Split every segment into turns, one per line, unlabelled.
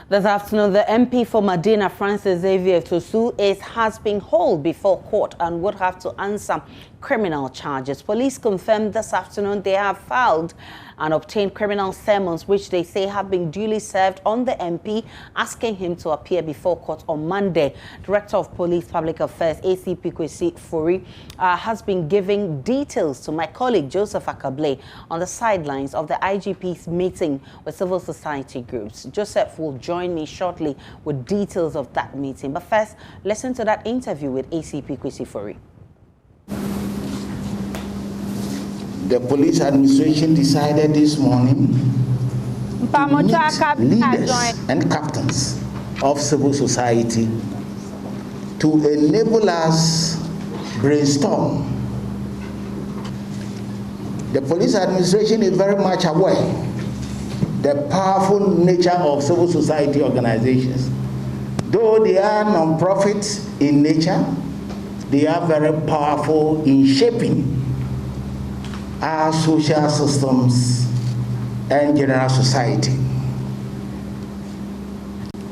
This afternoon, the MP for Madina, Xavier SOSU, has been hauled before court and would have to answer criminal charges. Police confirmed this afternoon they have filed and obtained criminal summons, which they say have been duly served on the MP, asking him to appear before court on Monday. Director of Police Public Affairs, ACP Kwesi Fori, has been giving details to my colleague Joseph Akable on the sidelines of the IGP's meeting with civil society groups. Joseph will join me shortly with details of that meeting. But first, listen to that interview with ACP Kwesi Fori.
The police administration decided this morning to meet leaders and captains of civil society to enable us brainstorm. The police administration is very much aware the powerful nature of civil society organizations. Though they are non-profit in nature, they are very powerful in shaping our social systems and general society,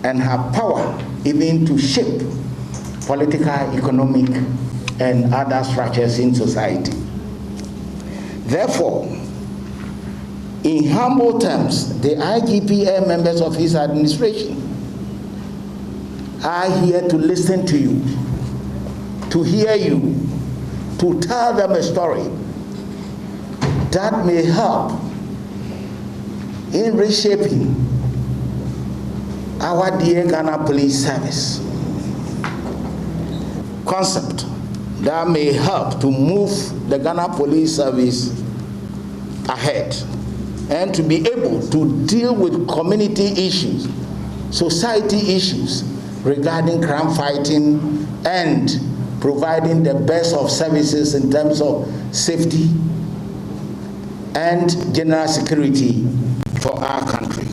and have power even to shape political, economic, and other structures in society. Therefore, in humble terms, the IGP and members of his administration are here to listen to you, to hear you, to tell them a story that may help in reshaping our dear Ghana Police Service concept that may help to move the Ghana Police Service ahead and to be able to deal with community issues, society issues regarding crime fighting and providing the best of services in terms of safety and general security for our country.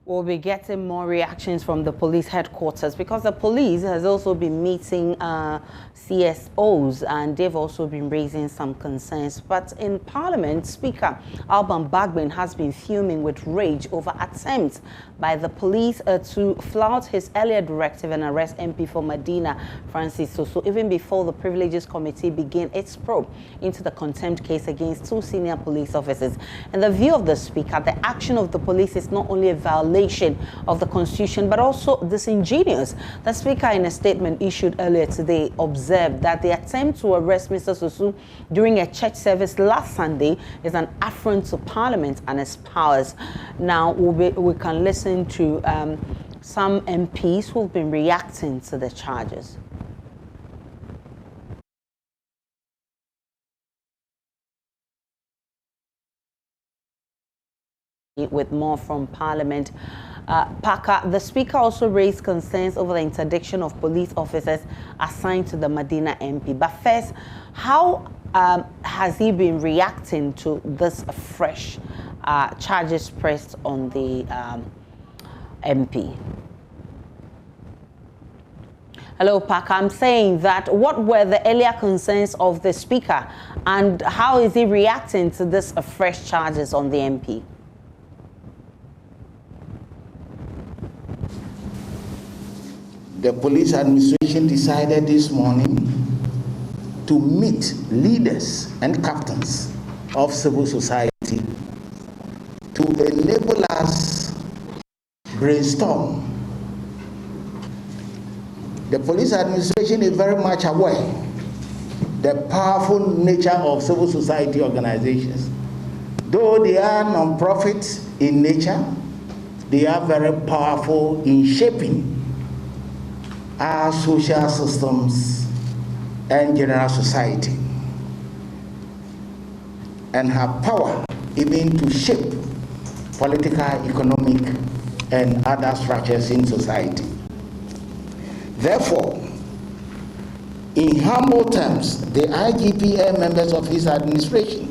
We'll be getting more reactions from the police headquarters because the police has also been meeting CSOs and they've also been raising some concerns. But in Parliament, Speaker Alban Bagbin has been fuming with rage over attempts by the police to flout his earlier directive and arrest MP for Madina, SOSU, even before the Privileges Committee began its probe into the contempt case against two senior police officers. In the view of the Speaker, the action of the police is not only a violation of the Constitution, but also disingenuous. The Speaker, in a statement issued earlier today, observed that the attempt to arrest Mr. SOSU during a church service last Sunday is an affront to Parliament and its powers. Now, we can listen to some MPs who've been reacting to the charges. With more from Parliament. Parker, the Speaker also raised concerns over the interdiction of police officers assigned to the Madina MP. But first, how has he been reacting to this fresh charges pressed on the MP? Hello, Parker. I'm saying that what were the earlier concerns of the Speaker and how is he reacting to this fresh charges on the MP?
The police administration decided this morning to meet leaders and captains of civil society to enable us brainstorm. The police administration is very much aware the powerful nature of civil society organizations. Though they are non-profit in nature, they are very powerful in shaping our social systems and general society, and have power even to shape political, economic, and other structures in society. Therefore, in humble terms, the IGP and members of his administration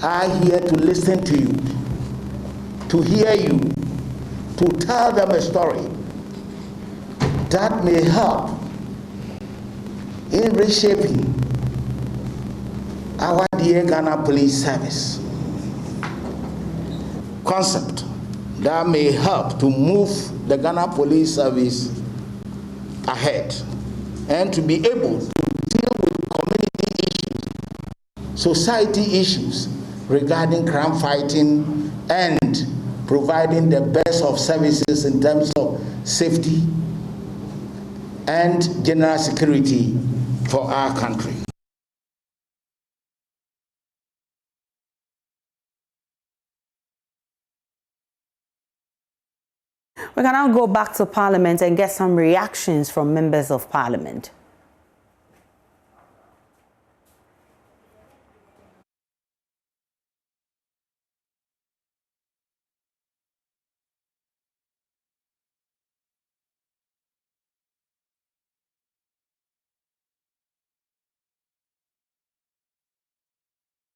are here to listen to you, to hear you, to tell them a story that may help in reshaping our dear Ghana Police Service concept that may help to move the Ghana Police Service ahead and to be able to deal with community issues, society issues regarding crime fighting and providing the best of services in terms of safety and general security for our country.
We can now go back to Parliament and get some reactions from members of Parliament.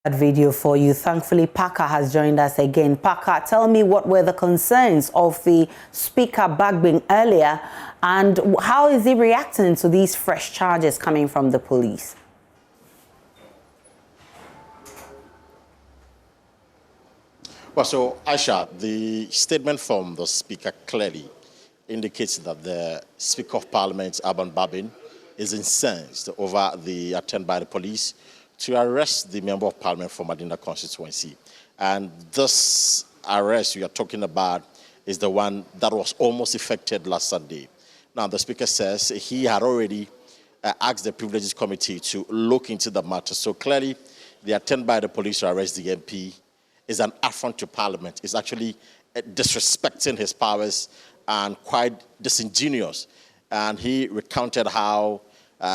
That video for you. Thankfully, Parker has joined us again. Parker, tell me, what were the concerns of the Speaker Bagbin earlier, and how is he reacting to these fresh charges coming from the police?
Well, so Aisha, the statement from the Speaker clearly indicates that the Speaker of Parliament, Alban Bagbin, is incensed over the attempt by the police to arrest the Member of Parliament from Madina constituency. And this arrest we are talking about is the one that was almost effected last Sunday. Now, the Speaker says he had already asked the Privileges Committee to look into the matter. So clearly, the attempt by the police to arrest the MP is an affront to Parliament. It's actually disrespecting his powers and quite disingenuous. And he recounted how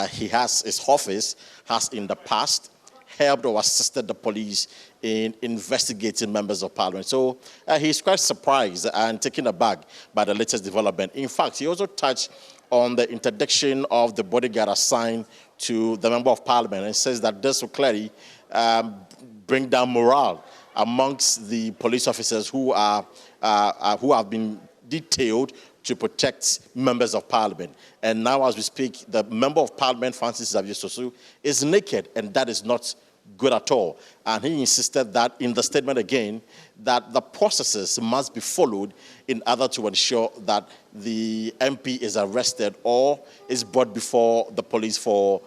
his office has in the past helped or assisted the police in investigating members of Parliament. So he's quite surprised and taken aback by the latest development. In fact, he also touched on the interdiction of the bodyguard assigned to the Member of Parliament and says that this will clearly bring down morale amongst the police officers who have been detailed to protect members of Parliament. And now, as we speak, the Member of Parliament, Francis Xavier SOSU, is naked, and that is not good at all. And he insisted that in the statement again, that the processes must be followed in order to ensure that the MP is arrested or is brought before the police for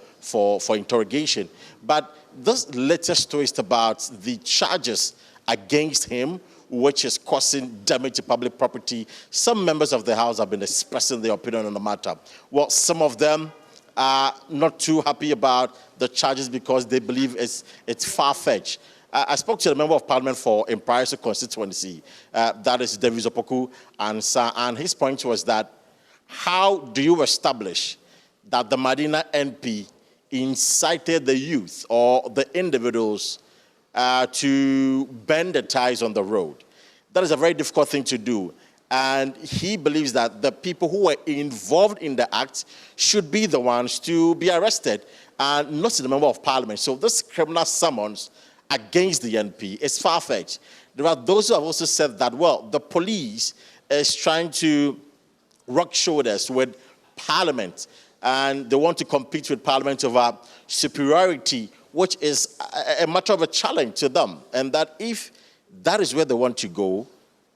interrogation. But this latest twist about the charges against him, which is causing damage to public property. Some members of the House have been expressing their opinion on the matter. Well, some of them are not too happy about the charges because they believe it's far-fetched. I spoke to the Member of Parliament for Parliamentary constituency, that is David Opoku, and his point was that how do you establish that the Madina MP incited the youth or the individuals to bend the ties on the road? That is a very difficult thing to do. And he believes that the people who were involved in the act should be the ones to be arrested and not the Member of Parliament. So this criminal summons against the NP is far-fetched. There are those who have also said that, well, the police is trying to rub shoulders with Parliament, and they want to compete with Parliament over superiority, which is a matter of a challenge to them. And that if that is where they want to go,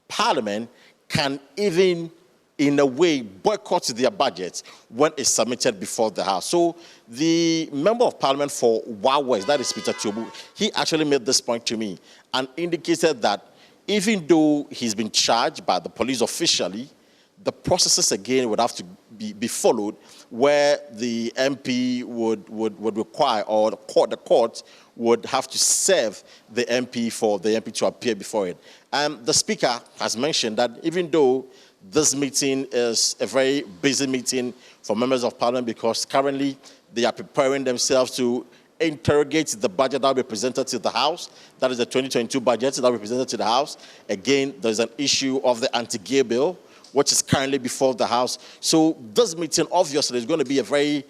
Parliament can even, in a way, boycott their budget when it's submitted before the House. So the Member of Parliament for West, that is Peter Chobu, he actually made this point to me and indicated that even though he's been charged by the police officially, the processes again would have to be followed, where the MP would require, or the court would have to serve the MP for the MP to appear before it. And the Speaker has mentioned that even though this meeting is a very busy meeting for members of Parliament, because currently they are preparing themselves to interrogate the budget that will be presented to the House. That is the 2022 budget that will be presented to the House. Again, there's an issue of the anti-gay bill, which is currently before the House. So this meeting obviously is going to be a very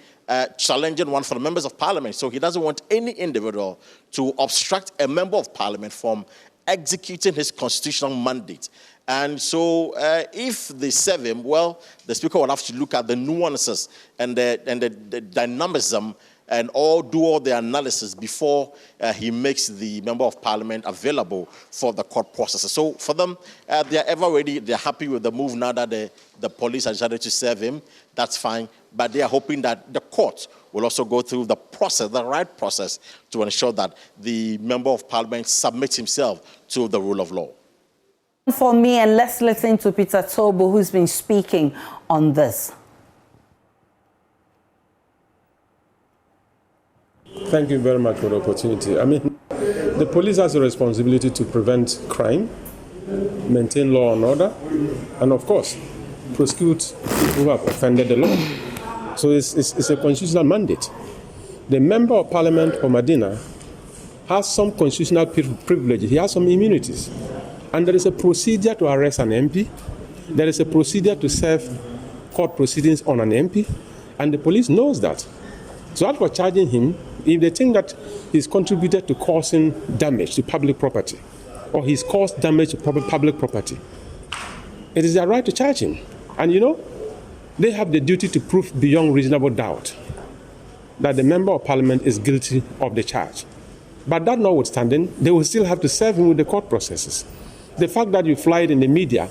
challenging one for the members of Parliament. So he doesn't want any individual to obstruct a member of Parliament from executing his constitutional mandate. And so if they serve him, well, the Speaker will have to look at the nuances and the dynamism and do all the analysis before he makes the Member of Parliament available for the court processes. So for them, they are ever ready. They are happy with the move now that the police have decided to serve him. That's fine. But they are hoping that the court will also go through the process, the right process, to ensure that the Member of Parliament submits himself to the rule of law.
For me, and let's listen to Peter Tobo, who's been speaking on this.
Thank you very much for the opportunity. I mean, the police has a responsibility to prevent crime, maintain law and order, and of course, prosecute people who have offended the law. So it's a constitutional mandate. The Member of Parliament for Madina has some constitutional privileges. He has some immunities. And there is a procedure to arrest an MP. There is a procedure to serve court proceedings on an MP. And the police knows that. So as for charging him, if they think that he's contributed to causing damage to public property, or he's caused damage to public property, it is their right to charge him. And you know, they have the duty to prove beyond reasonable doubt that the Member of Parliament is guilty of the charge. But that notwithstanding, they will still have to serve him with the court processes. The fact that you fly it in the media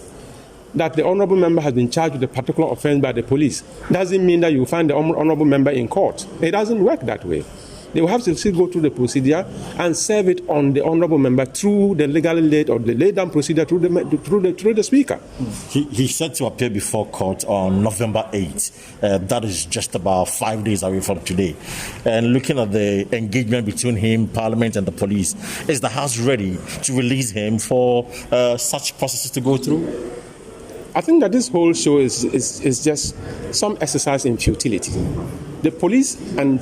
that the honourable member has been charged with a particular offence by the police doesn't mean that you find the honourable member in court. It doesn't work that way. They will have to still go through the procedure and serve it on the honourable member through the legally laid or the laid down procedure through the Speaker.
He's set to appear before court on November 8th. That is just about 5 days away from today. And looking at the engagement between him, Parliament, and the police, is the House ready to release him for such processes to go through?
I think that this whole show is just some exercise in futility. The police and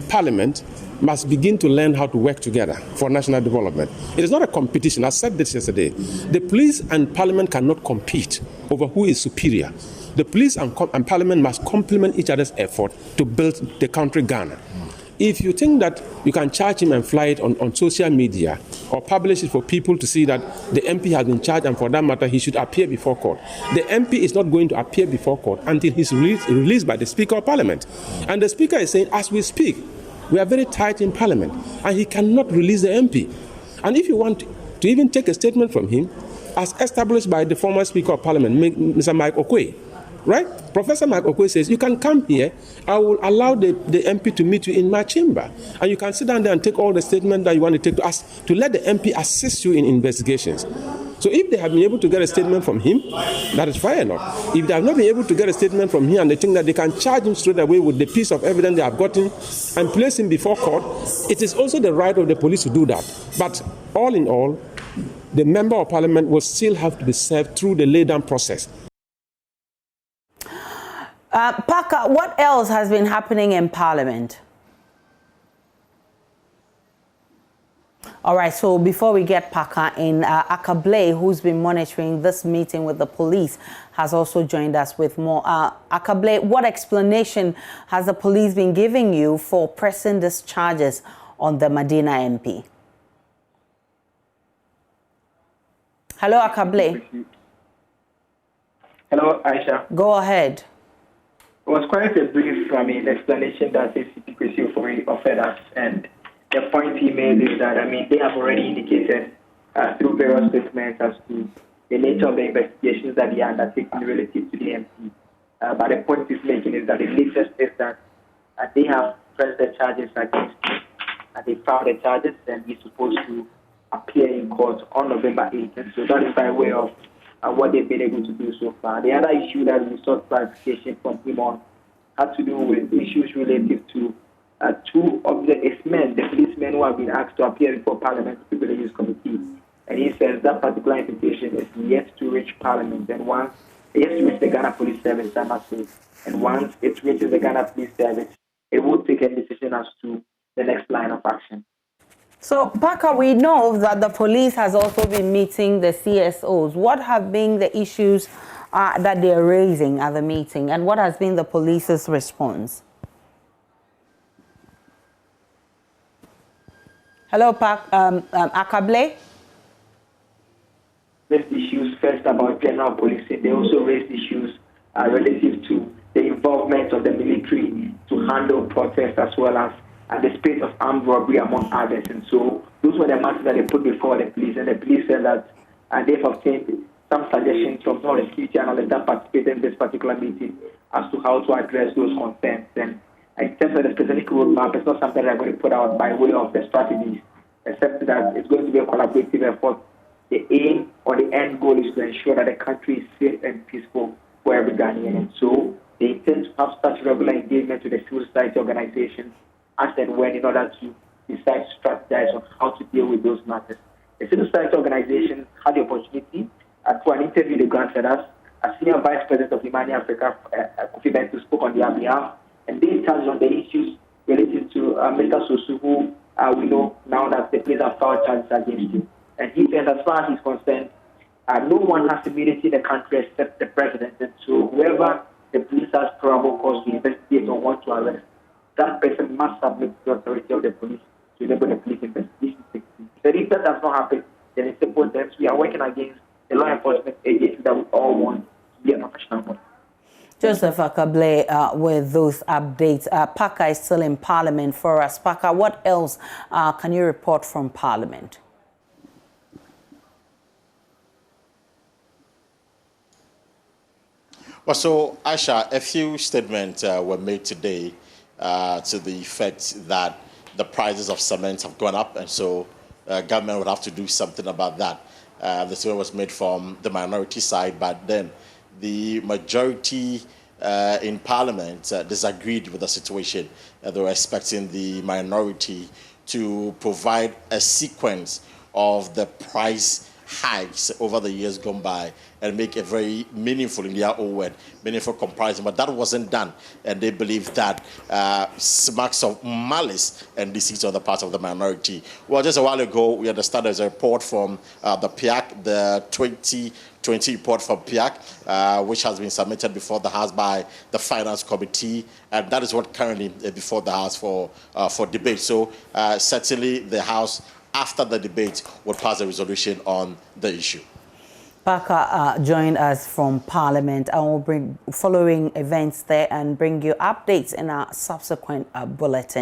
Parliament must begin to learn how to work together for national development. It is not a competition. I said this yesterday. The police and Parliament cannot compete over who is superior. The police and Parliament must complement each other's effort to build the country Ghana. If you think that you can charge him and fly it on social media or publish it for people to see that the MP has been charged and for that matter he should appear before court, the MP is not going to appear before court until he's released by the Speaker of Parliament. And the Speaker is saying, as we speak, we are very tight in Parliament and he cannot release the MP. And if you want to even take a statement from him, as established by the former Speaker of Parliament, Mr. Mike Okoye, right? Professor Mike Okoye says, you can come here, I will allow the MP to meet you in my chamber. And you can sit down there and take all the statements that you want to take to let the MP assist you in investigations. So if they have been able to get a statement from him, that is fair enough. If they have not been able to get a statement from him and they think that they can charge him straight away with the piece of evidence they have gotten and place him before court, it is also the right of the police to do that. But all in all, the Member of Parliament will still have to be served through the laid-down process.
Parker, what else has been happening in Parliament? All right, so before we get Parker in, Akable, who's been monitoring this meeting with the police, has also joined us with more. Akable, what explanation has the police been giving you for pressing these charges on the Madina MP? Hello, Akable.
Hello, Aisha.
Go ahead.
It was quite a brief, explanation that ACP received for offenders, and the point he made is that, they have already indicated through various statements as to the nature of the investigations that they are undertaking relative to the MP. But the point he's making is that the latest is that they have pressed the charges against him, and they filed the charges, and he's supposed to appear in court on November 8th. And so that is by way of what they've been able to do so far. The other issue that we sought clarification from him on had to do with issues related to two of the men, the policemen who have been asked to appear before Parliamentary Privileges Committee. And he says that particular invitation is yet to reach Parliament, and once it has to reach the Ghana Police Service, I must say, and once it reaches the Ghana Police Service, it will take a decision as to the next line of action.
So, Parker, we know that the police has also been meeting the CSOs. What have been the issues that they're raising at the meeting, and what has been the police's response? Hello, Akable.
These issues protest about general policing, they also raised issues relative to the involvement of the military to handle protests as well as the space of armed robbery, among others. And so those were the matters that they put before the police, and the police said that they've obtained some suggestions from some of the security analysts that participated in this particular meeting as to how to address those concerns. And in terms of the specific roadmap, it's not something they're going to put out by way of the strategies, except that it's going to be a collaborative effort. The aim or the end goal is to ensure that the country is safe and peaceful for every Ghanaian. And so they intend to have such regular engagement with the civil society organizations as and when, in order to decide to strategize on how to deal with those matters. The civil society organizations had the opportunity for an interview they granted us. A senior vice president of Imani Africa, Kofi Bentu, spoke on their behalf, and they touched on the issues related to Mr. Sosu, who we know now that the police have filed charges against him. And he said, as far as he's concerned, no one has immunity in the country except the president. And so whoever the police has probable cause to investigate or want to arrest, that person must submit to the authority of the police to enable the police investigation. So if that does not happen, then in simple terms, we are working against the law enforcement agency that we all want to be a professional body.
Joseph Akable with those updates. Parker is still in Parliament for us. Parker, what else can you report from Parliament?
Well, so, Aisha, a few statements were made today to the effect that the prices of cement have gone up, and so government would have to do something about that. The statement was made from the minority side, but then the majority in Parliament disagreed with the situation. They were expecting the minority to provide a sequence of the price hikes over the years gone by and make a very meaningful, in their own word, meaningful comparison. But that wasn't done, and they believe that smacks of malice and deceit on the part of the minority. Well, just a while ago, we understand there's a report from the PIAC, the 2020 report from PIAC, which has been submitted before the House by the Finance Committee, and that is what currently is before the House for debate. So certainly the House, after the debate, will pass a resolution on the issue.
Parker joined us from Parliament, and we'll bring following events there and bring you updates in our subsequent bulletin.